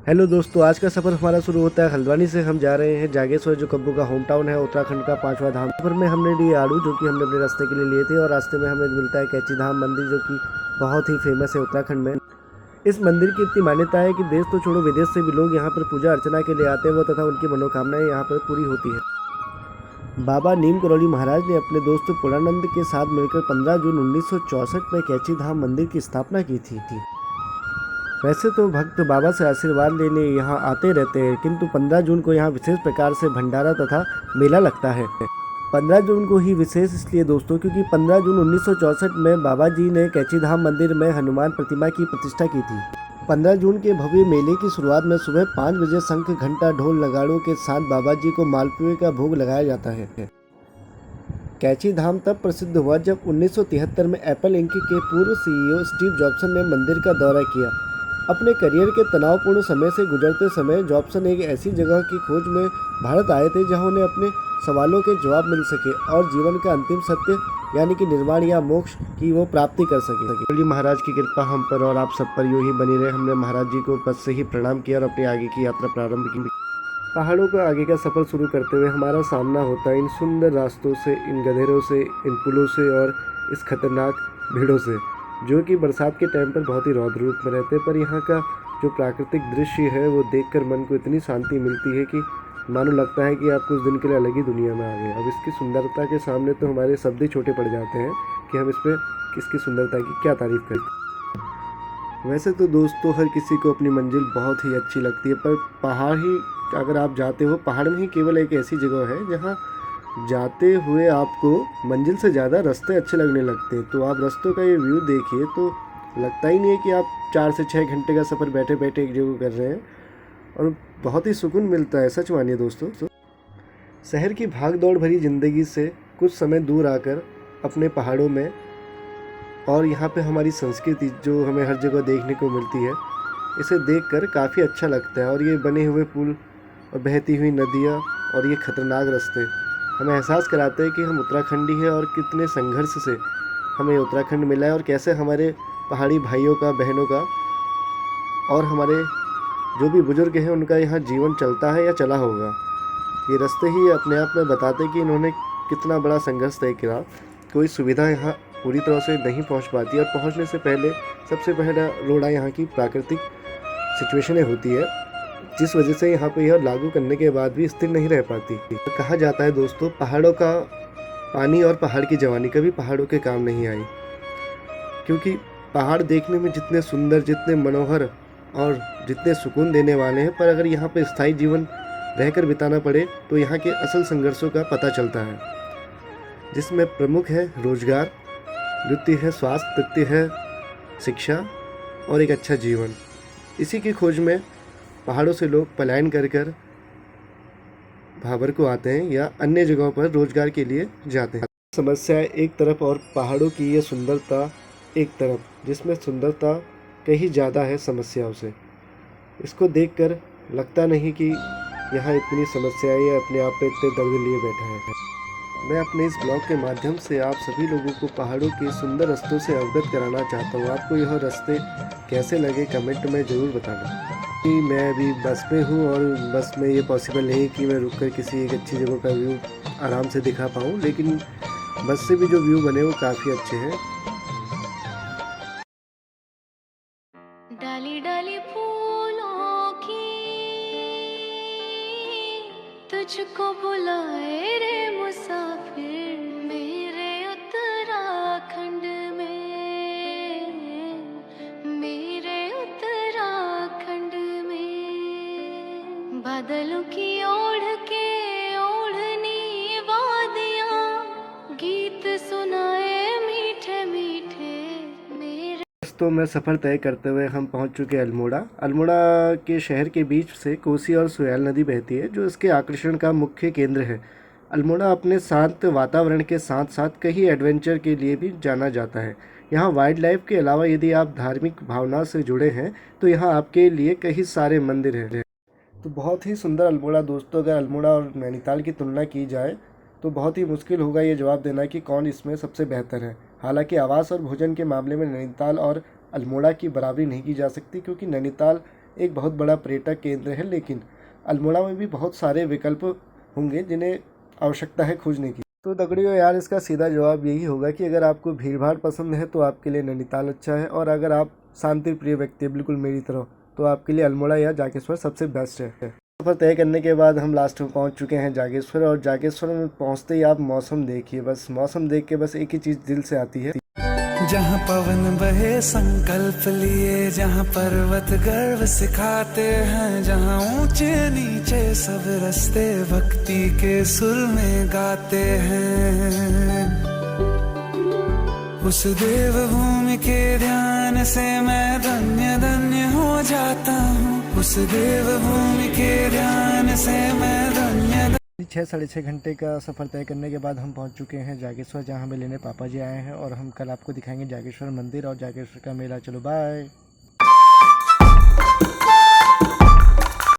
Hello दोस्तों, आज का सफ़र हमारा शुरू होता है हल्द्वानी से। हम जा रहे हैं जागेश्वर, जो कब्बू का होम टाउन है, उत्तराखंड का 5वां धाम। सफर में हमने लिए आड़ू, जो कि हमने अपने रास्ते के लिए लिए थे, और रास्ते में हमें मिलता है कैची धाम मंदिर, जो कि बहुत ही फेमस है उत्तराखंड में। इस मंदिर की इतनी मान्यता है कि देश तो छोड़ो, विदेश से भी लोग यहाँ पर पूजा अर्चना के लिए आते हैं, वो तथा उनकी मनोकामनाएं यहाँ पर पूरी होती है। बाबा नीम करौली महाराज ने अपने दोस्त पुरानंद के साथ मिलकर 15 जून 1964 में कैची धाम मंदिर की स्थापना की थी। वैसे तो भक्त बाबा से आशीर्वाद लेने यहाँ आते रहते हैं, किंतु 15 जून को यहाँ विशेष प्रकार से भंडारा तथा मेला लगता है। 15 जून को ही विशेष इसलिए दोस्तों, क्योंकि 15 जून 1964 में बाबा जी ने कैची धाम मंदिर में हनुमान प्रतिमा की प्रतिष्ठा की थी। 15 जून के भव्य मेले की शुरुआत में सुबह 5 बजे शंख, घंटा, ढोल, नगाड़ों के साथ बाबा जी को मालपुए का भोग लगाया जाता है। कैची धाम तब प्रसिद्ध हुआ जब 1973 में एप्पल इंक के पूर्व सीईओ स्टीव जॉब्सन ने मंदिर का दौरा किया। अपने करियर के तनावपूर्ण समय से गुजरते समय जॉब्सन एक ऐसी जगह की खोज में भारत आए थे जहां उन्हें अपने सवालों के जवाब मिल सके और जीवन का अंतिम सत्य यानी कि निर्वाण या मोक्ष की वो प्राप्ति कर सके। जी महाराज की कृपा हम पर और आप सब पर यूं ही बनी रहे। हमने महाराज जी को पद से ही प्रणाम किया और अपनी आगे की यात्रा प्रारंभ की। पहाड़ों का आगे का सफ़र शुरू करते हुए हमारा सामना होता है इन सुंदर रास्तों से, इन गधेरों से, इन पुलों से और इस खतरनाक भीड़ों से, जो कि बरसात के टाइम पर बहुत ही रौद्र रूप में रहते हैं। पर यहाँ का जो प्राकृतिक दृश्य है वो देखकर मन को इतनी शांति मिलती है कि मानो लगता है कि आप कुछ दिन के लिए अलग ही दुनिया में आ गए। अब इसकी सुंदरता के सामने तो हमारे शब्द ही छोटे पड़ जाते हैं कि हम इस पर इसकी सुंदरता की क्या तारीफ़ करें। वैसे तो दोस्तों हर किसी को अपनी मंजिल बहुत ही अच्छी लगती है, पर पहाड़ ही अगर आप जाते हो, पहाड़ में ही केवल एक ऐसी जगह है जहाँ जाते हुए आपको मंजिल से ज़्यादा रास्ते अच्छे लगने लगते हैं। तो आप रास्तों का ये व्यू देखिए तो लगता ही नहीं है कि आप 4 से 6 घंटे का सफ़र बैठे बैठे एक जगह कर रहे हैं, और बहुत ही सुकून मिलता है, सच मानिए दोस्तों। शहर की भाग दौड़ भरी ज़िंदगी से कुछ समय दूर आकर अपने पहाड़ों में, और यहाँ पे हमारी संस्कृति जो हमें हर जगह देखने को मिलती है, इसे देखकर काफ़ी अच्छा लगता है। और ये बने हुए पुल और बहती हुई नदियाँ और ये खतरनाक रास्ते हमें एहसास कराते हैं कि हम उत्तराखंडी हैं और कितने संघर्ष से हमें उत्तराखंड मिला है, और कैसे हमारे पहाड़ी भाइयों का, बहनों का और हमारे जो भी बुजुर्ग हैं उनका यहाँ जीवन चलता है या चला होगा। ये रास्ते ही अपने आप में बताते कि इन्होंने कितना बड़ा संघर्ष तय किया। कोई सुविधा यहाँ पूरी तरह से नहीं पहुँच पाती, और पहुँचने से पहले सबसे पहला रोड़ा यहाँ की प्राकृतिक सिचुएशनें होती है, जिस वजह से यहाँ पे यह लागू करने के बाद भी स्थिर नहीं रह पाती। कहा जाता है दोस्तों, पहाड़ों का पानी और पहाड़ की जवानी कभी पहाड़ों के काम नहीं आई, क्योंकि पहाड़ देखने में जितने सुंदर, जितने मनोहर और जितने सुकून देने वाले हैं, पर अगर यहाँ पे स्थायी जीवन रहकर बिताना पड़े तो यहाँ के असल संघर्षों का पता चलता है, जिसमें प्रमुख है रोजगार, द्वितीय है स्वास्थ्य, तृतीय है शिक्षा और एक अच्छा जीवन। इसी की खोज में पहाड़ों से लोग पलायन कर भाबर को आते हैं या अन्य जगहों पर रोजगार के लिए जाते हैं। समस्या एक तरफ और पहाड़ों की ये सुंदरता एक तरफ, जिसमें सुंदरता कहीं ज़्यादा है समस्याओं से। इसको देखकर लगता नहीं कि यहाँ इतनी समस्याएं या अपने आप पे इतने दर्द लिए बैठा है। मैं अपने इस ब्लॉग के माध्यम से आप सभी लोगों को पहाड़ों के सुंदर रास्तों से अवगत कराना चाहता हूँ। आपको यह रास्ते कैसे लगे कमेंट में ज़रूर बताना। कि मैं अभी बस में हूँ और बस में ये पॉसिबल नहीं कि मैं रुककर किसी एक अच्छी जगह का व्यू आराम से दिखा पाऊँ, लेकिन बस से भी जो व्यू बने वो काफ़ी अच्छे हैं। डाली डाली फूलों की तुझको बुलाए रे मुसाफिर, मेरे उत्तराखंड में, मेरे उत्तराखंड में। बादलों की ओढ़ के ओढ़नी वादियाँ गीत सुनाए मीठे मीठे मेरे। दोस्तों मैं सफ़र तय करते हुए हम पहुंच चुके हैं अल्मोड़ा। अल्मोड़ा के शहर के बीच से कोसी और सोयाल नदी बहती है, जो इसके आकर्षण का मुख्य केंद्र है। अल्मोड़ा अपने शांत वातावरण के साथ साथ कई एडवेंचर के लिए भी जाना जाता है। यहाँ वाइल्ड लाइफ के अलावा यदि आप धार्मिक भावना से जुड़े हैं तो यहाँ आपके लिए कई सारे मंदिर हैं। तो बहुत ही सुंदर अल्मोड़ा दोस्तों। अगर अल्मोड़ा और नैनीताल की तुलना की जाए तो बहुत ही मुश्किल होगा ये जवाब देना कि कौन इसमें सबसे बेहतर है। हालांकि आवास और भोजन के मामले में नैनीताल और अल्मोड़ा की बराबरी नहीं की जा सकती, क्योंकि नैनीताल एक बहुत बड़ा पर्यटक केंद्र है, लेकिन अल्मोड़ा में भी बहुत सारे विकल्प होंगे जिन्हें आवश्यकता है खोजने की। तो दगड़ियों यार, इसका सीधा जवाब यही होगा कि अगर आपको भीड़ भाड़ पसंद है तो आपके लिए नैनीताल अच्छा है, और अगर आप शांति प्रिय व्यक्ति है बिल्कुल मेरी तरह, तो आपके लिए अल्मोड़ा या जागेश्वर सबसे बेस्ट है। सफ़र तय करने के बाद हम लास्ट में पहुंच चुके हैं जागेश्वर, और जागेश्वर में पहुंचते ही आप मौसम देखिए, बस मौसम देख के बस एक ही चीज़ दिल से आती है। जहाँ पवन बहे संकल्प लिए, जहाँ पर्वत गर्व सिखाते हैं, जहाँ ऊंचे नीचे सब रास्ते भक्ति के सुर में गाते हैं, उस देव भूमि के ध्यान से मैं धन्य धन्य हो जाता हूँ, उस देव भूमि के ध्यान से मैं धन्य। 6-6.5 घंटे का सफ़र तय करने के बाद हम पहुंच चुके हैं जागेश्वर, जहां हमें लेने पापा जी आए हैं, और हम कल आपको दिखाएंगे जागेश्वर मंदिर और जागेश्वर का मेला। चलो बाय।